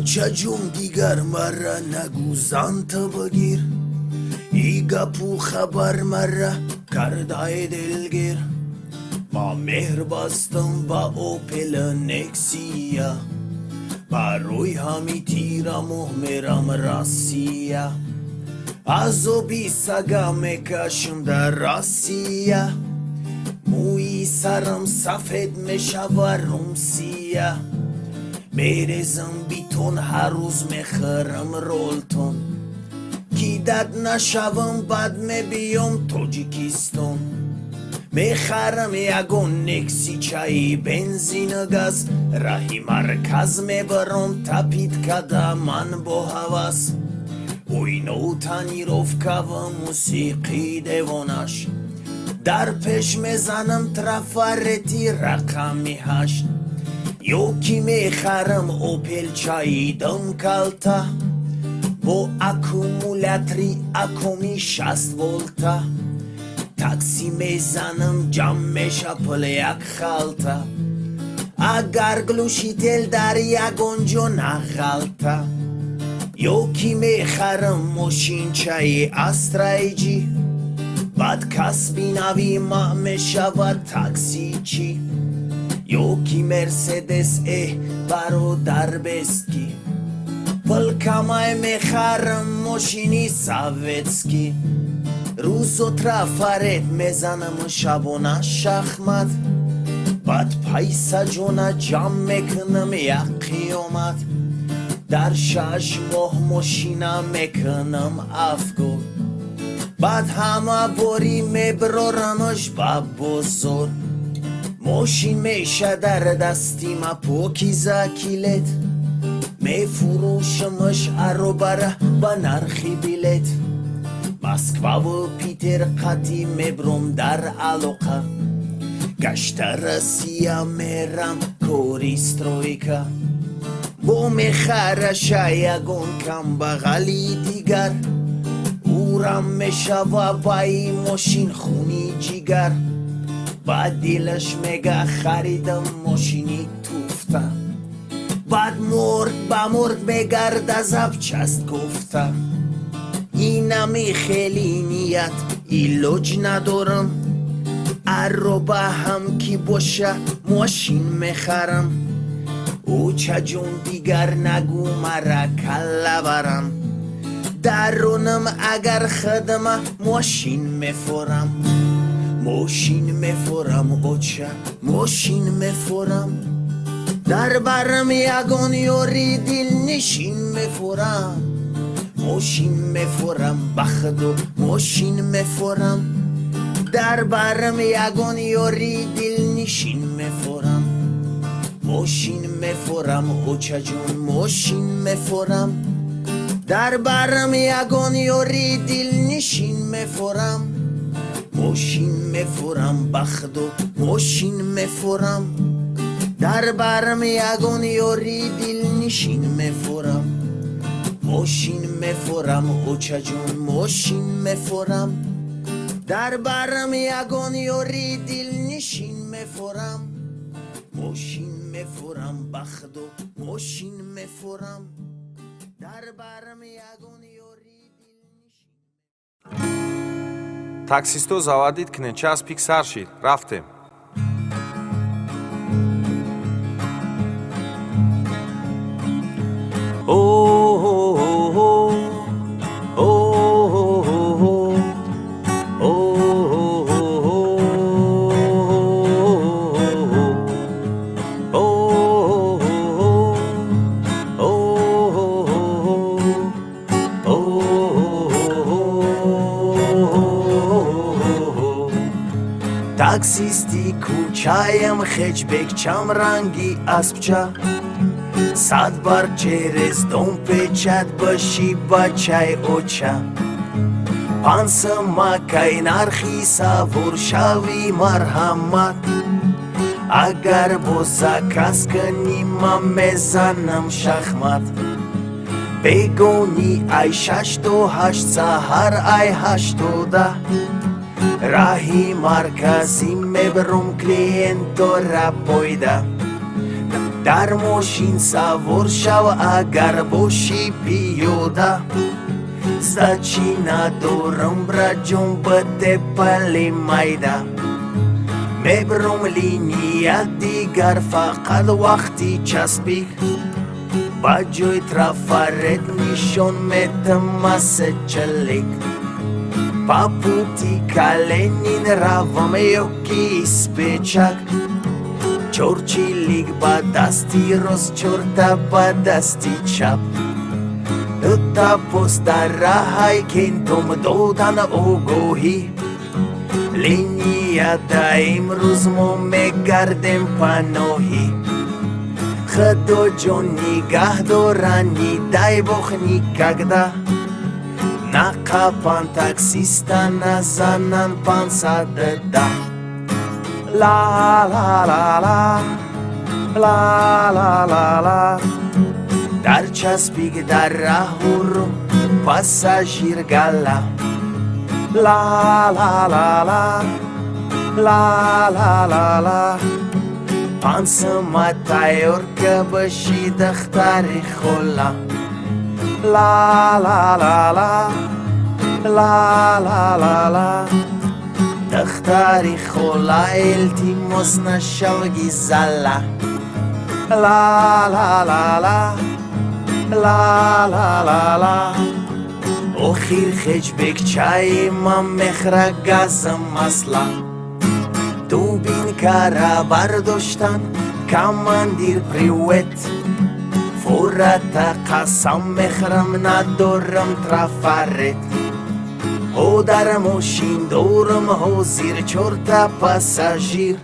اوچه جون دیگر مرا نگو زانتا بگیر ای گپو خبر مرا کردای دلگیر با مهر باستم با اوپل نکسیا با روی همی تیرم و میرم راسیا ازو بی سگا میکشم در راسیا موی سرم سفید میشورم سیا میریزم بیتون هر روز میخرم رولتون کی دد نشوم بد میبیم توجیکیستان میخرم یگون نکسی چای بنزین گاز راهی مرکز میبرم تپید کده من با حواس اوی نوتانی روفکا و موسیقی دیوانش در پیش میزنم ترافارتی رقمی هشت یوکی میخرم اوپل چای دم کالتا با اکومولاتری اکومی 60 ولتا تاکسی میزنم جمع میشه پل یک خالتا اگر گلوشیتل در یگونجا نخالتا یوکی میخرم ماشین چای استرایجی بعد کس بینوی ما میشود تاکسی چی یوکی مرسدس برادر بسکی پلکامای میخرم ماشینی ساویتسکی روزو ترافارت میزنم شبونه شخمت بعد پیسا جونا جمع میکنم یک قیامت در 6 ماه ماشینا میکنم افگور بعد همه باری میبرارمش با بزرگ ماشین میشه در دستی ما پوکیزا کیلت میفروشمش اروبره با نرخی بیلت مسکوا و پیتر قطی میبرم در علاقه گشت رسیا میرم کوریسترویکا با میخرش یگون کم بغلی دیگر اورم میشوا بای ماشین خونی جیگر بعد دیلش میگه خریدم ماشینی توفته بعد مرگ با مرگ میگرد زبچست گفته اینمی خیلی نیت ایلوج ندارم عروبه هم کی باشه ماشین میخرم اوچه جون دیگر نگو مرا کلا برم درونم اگر خدمه ماشین میفورم ماشین میفورم اوچه ماشین میفورم در برم یگون یوری دل نشین میفورم ماشین میفورم بخدو ماشین میفورم در برم یگون یوری دل نشین میفورم ماشین میفورم اوچه جون ماشین میفورم در برم یگون یوری دل نشین میفورم ماشین میفورم بخدو ماشین میفورم در برم یگون یوری دل نشین میفورم ماشین میفورم اوچه جون ماشین میفورم در برم یگون یوری دل نشین میفورم ماشین میفورم بخدو ماشین میفورم در برم یگون یوری دل نشین. таксисто заводид кине час пик сар шид рафтем تاکسیستی کوچایم خج بکچم رنگی اسبچه 100 بار چرز دم پیچد باشی با چای اوچه پانس مکای نرخیسا ورشاوی مرحمت اگر بوسا کس کنی من میزنم شخمت بگونی ای 6 و 8 سهر ای 8 و 10 راهی مرکزی میبرم کلینتو را پویده در ماشین سوار شو اگر باشی پیاده زچی ندارم را جنبت پل میده میبرم لینیا دیگر فقط وقتی چسبی با جای ترافارت نشون میتم چلیک پاپوتی کالنین روام یکی سپیچک چورچی لیگ با دستی روز چورتا با دستی چپ دوتا پست راهای کنتم دودن اوگوهی لینیا دا امروز ما میگردیم پناهی خدا جون نگاه دارنی دای بخنی کگده نقابان تاکسیستا نزنن 510 لا لا لا لا لا لا لا لا در چسبیگ در راه رو پاساژیر گلا لا لا لا لا لا لا لا لا پانسما تایور که باشی دختری خولا لا لا لا لا لا لا لا لا دختری خولا التماس نشوگی زلا لا لا لا لا لا لا لا لا اخیر خج بک چای من مخرا گازم مسلا دوبین کارا برداشتن کماندیر پریوت فورتا قسم مخرم ندارم ترافارت او در ماشین دورم او زیر چورتا پاساژیر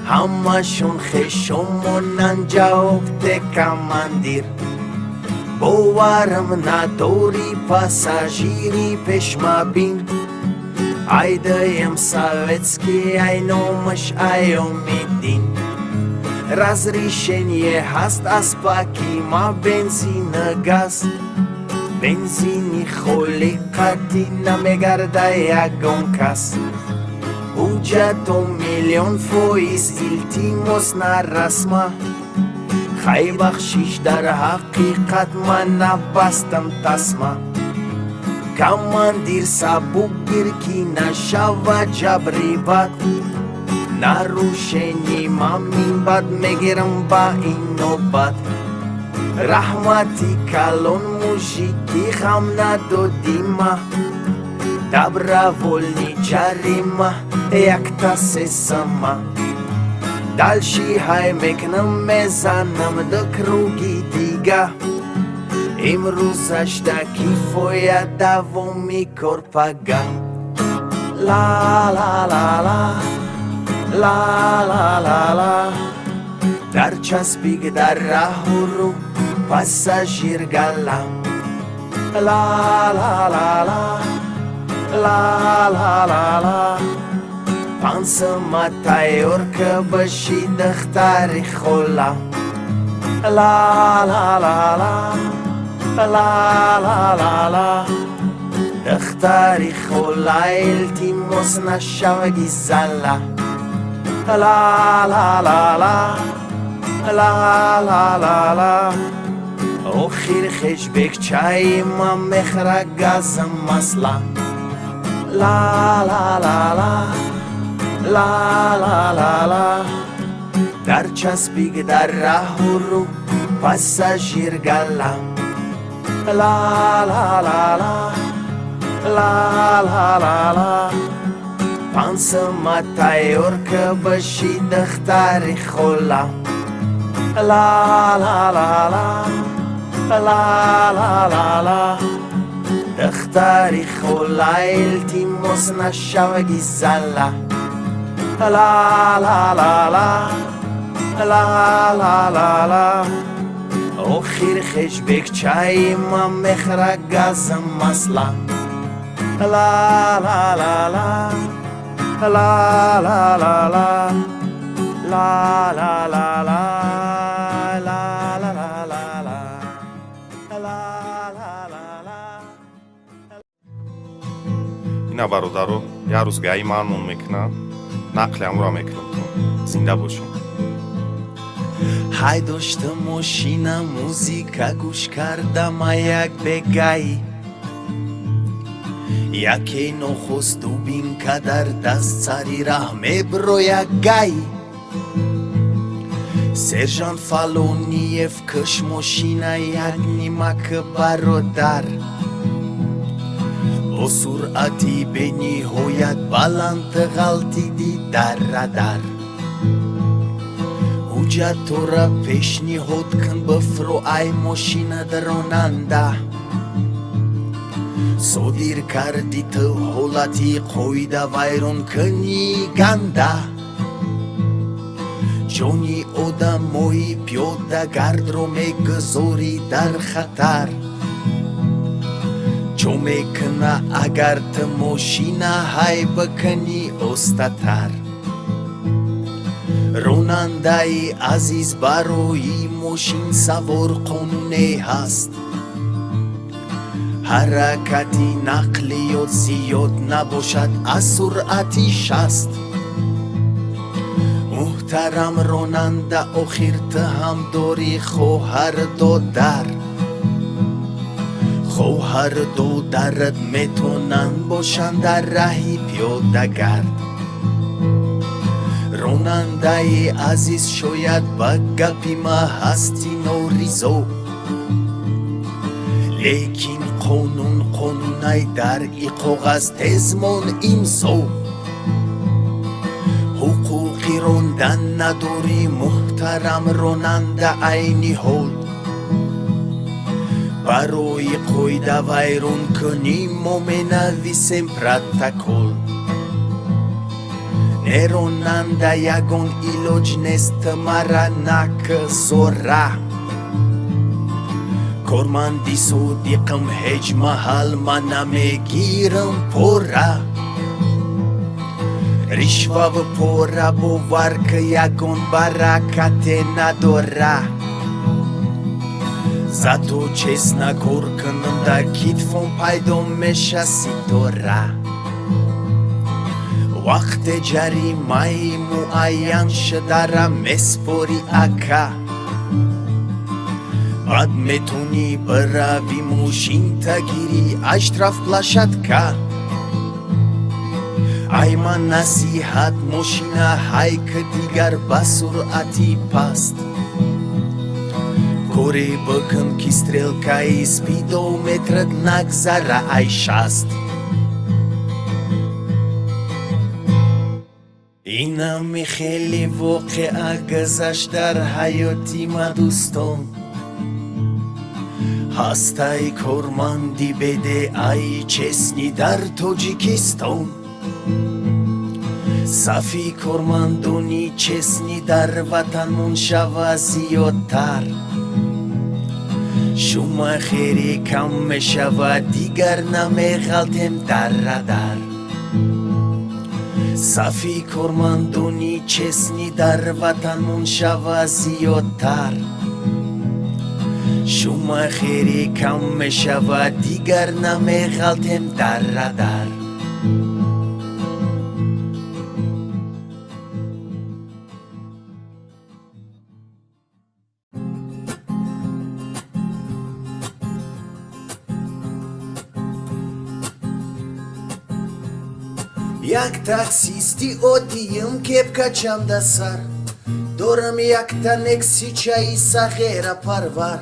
همشون خشمونن جواب ده کماندیر باورم نداری پاساژیری پیش ما بین ایدایم سویتسکی اینومش ایومیدین разрешение هست از پاکی ما بنزین گاز بنزینی خولی قطی نمیگرده یکم کس حجت و میلیون فویز التماس نرسمه خی بخشیش در حقیقت من نبستم تسمه کماندیر سبوک گرکی نشوه جبری بد نروشنی من بد میگیرم با این نوبت رحمتی کلون موشیکی خم ندادیم добровольный جریمه یک تا سیسمه دلشی های میکنم میزنم دو کروگی دیگه امروزش دکی فویا دوامی کرپگه لا لا لا لا لا لا لا لا در چسبیگ در راه رو پاساژیر گلا لا لا لا لا لا لا لا لا پانسما تایور که باشی دختری خولا لا لا لا لا لا لا لا لا دختری خولا التماس نشوگی زلا لا لا لا لا لا لا لا لا اخیر خج بک چای من مخرا گازم مسلا لا لا لا لا لا لا لا لا در چسبیگ در راه رو پاساژیر گلا لا لا لا لا لا لا لا لا پانسما تایور که باشی دختری خولا لا لا لا لا لا لا لا لا دختری خولا التماس نشوگی زلا لا لا لا لا لا لا لا لا اخیر خج بک چای من مخرا گازم مسلا لا لا لا لا لا لا لا لا لا لا لا اینا برادرو یه روز گاهی ممنون میکنم نقل امرا میکنم تو زنده باشین های داشتم ماشینم موزیکا گوش کردم یک بگی یکی نخست دوبین که در دست سری رحم برو یک گی سرجان فالونیف کش ماشینه یک نیمک برادر با سرعتی به نهایت بلند غلطیدی در ردر حجت تو را پیشنهاد کن بفرو ای ماشین راننده صادر کردی تو حالتی قویده ویرون کنی گنده جانی آدمای پیاده گرد رو میگذاری در خطر چو میکنه اگر تو ماشین های بکنی استتر راننده ای عزیز برای ماشین سوار قانونی هست حرکتی نقلیات زیاد نباشد از سرعتی 60 محترم راننده آخر تو هم داری خواهر دادر خواهر دادرت میتونن باشن در راهی پیاده گرد راننده ای عزیز شاید با گپی ما هستی نوریزو لیکن قانونی در ای کاغذ تزمان امضا حقوقی راندن نداری محترم راننده عینی حال برای قاعده ویران کنیم ما مینویسیم پروتکل نه راننده یگان علاج نیست مرا نک زوره کارمندی صادقم هیچ محل من نمیگیرم پوره رشوه و پوره باور که یگان برکت نداره زتو چیز نکار کنم در کتفم پیدا میشه ستاره وقت جریمه معین شده را مسپاری اکا بعد میتونی بروی ماشین تگیری اشتراف پلاشت که ای من نصیحت ماشین های که دیگر با سرعتی پست کاری بکن که ستریلکای سپیدومترت نگذره ای 60 اینم خیلی واقعا گذشت در حیاتی ما دوستان هسته کارمندی بده ای چسنی در تاجیکستان صفی کارمندانی چسنی در وطنمون شوه زیادتر شما خیری کم میشوه دیگر نمیغلطیم در ردر صفی کارمندانی چسنی در وطنمون شوه زیادتر شما خیری کم میشوه دیگر نمیغلطیم در ردر یک تاکسیستی آدیم کپ کچم ده سر دارم یک تنکسی چایی سخیره پرور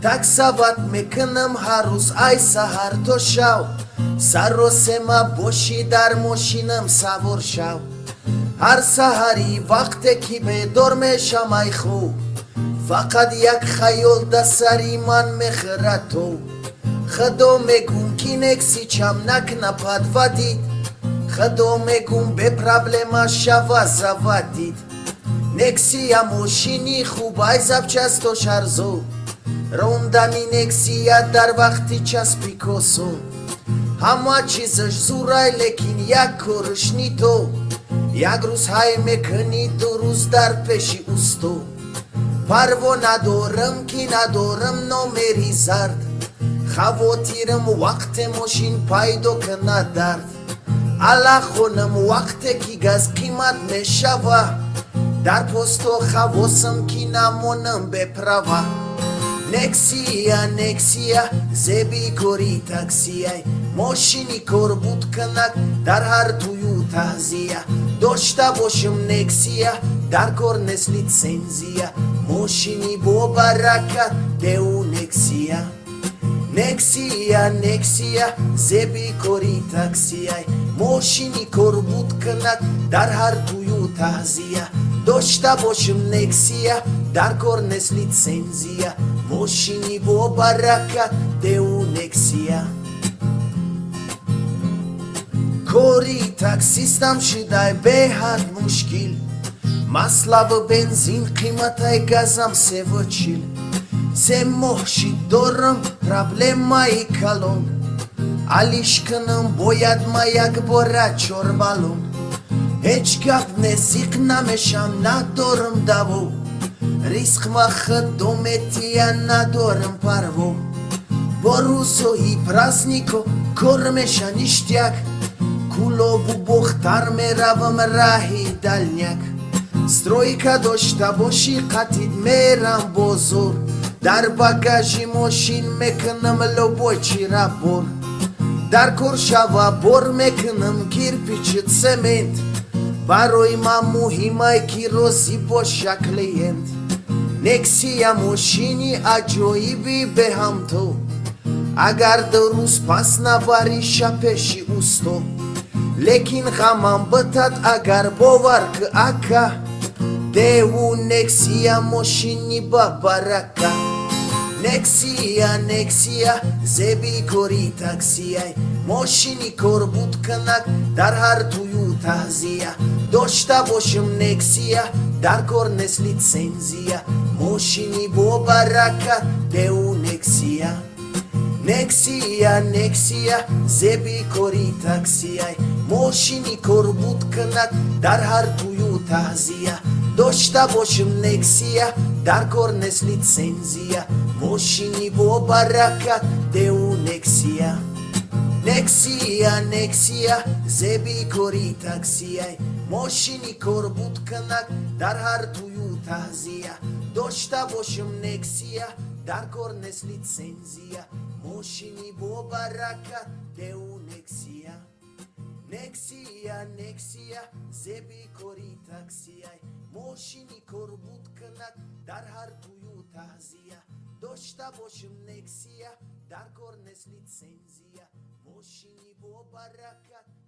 تاکساوات میکنم هر روز ای سهر تا شو سر و سما باشی در ماشینم سوار شو هر سهری وقتی که بیدار میشم ای خوب فقط یک خیال ده سری من میخره تو خدا میگون که نکسی چم نکنه پد ودید خدا میگم به پرابلم شوا زوادید نکسی یا ماشینی خوب ای زبچست و شرزو روندنی نکسی در وقتی چست پیکاسو همه چیزش زورای لیکن یک کارش نی تو یک روز های میکنی 2 روز در پیشی اوستو پروا ندارم که ندارم نامری زرد خواتیرم وقت ماشین پیدا کنه درد علا خونم وقتی که گز قیمت میشوه Dar posto havosam kinamonam be prava Nexia, zebi gori taxiai Moshini korbut kanak, dar hartuyu tahzia Doshta boshim nexia, dar kornes licenzia Moshini bo barakat, deu nexia Nexia, zebi gori taxiai Moshini korbut kanak, dar hartuyu tahzia Doshta boshim nexia, dar kornes licenzia Moshini bo barakat, deu nexia Kori taksistam shidai behad mushkil Maslav benzin qimatay gazam sevachil Se mohshi dorım problemai kalon Alishkanım boyatmayak bora çorbalon Heç gapne siqnamesham nadorım davo Riskma khdometiya nadorım parvo Boruso i prazniko kormesha nishtyak Kulobu bohtar meravam rahi dalnyak Stroika doshta boshi qatid meram bozor Dar bagaji moshin meknam lobochi rabor Dar korshava bor meknam kirpichit cement Baroi mamu himai kirosi bosha klient Nexia moshini ajoibi behamto Agar dorus pas navarisha peshi usto Lekin ghamam batat agar bovar k aka Deu nexia moshini babaraka Nexia, zebi gori taxiai Moshini korbut kanak, dar hartuyu tahzia Doshta boshim nexia, dar kornes licenzia Moshini bo barakat, deu nexia Nexia, zebi gori taxiai Moshini korbut kanak, dar hartuyu tahzia Doshta boshim nexia, dar kornes licenzia Moshini bo barakat, deu nexia Nexia, zebi gori taxiai Moshini korbut kanak, dar hartuyu tahzia Doshta boshim nexia, dar kornes licenzia Moshini bo barakat, deu nexia Nexia, zebi gori taxiai Moshini korbut kanak, dar hartuyu tahzia Doshta boshim nexia, dar kornes licenzia Moshini bo barakat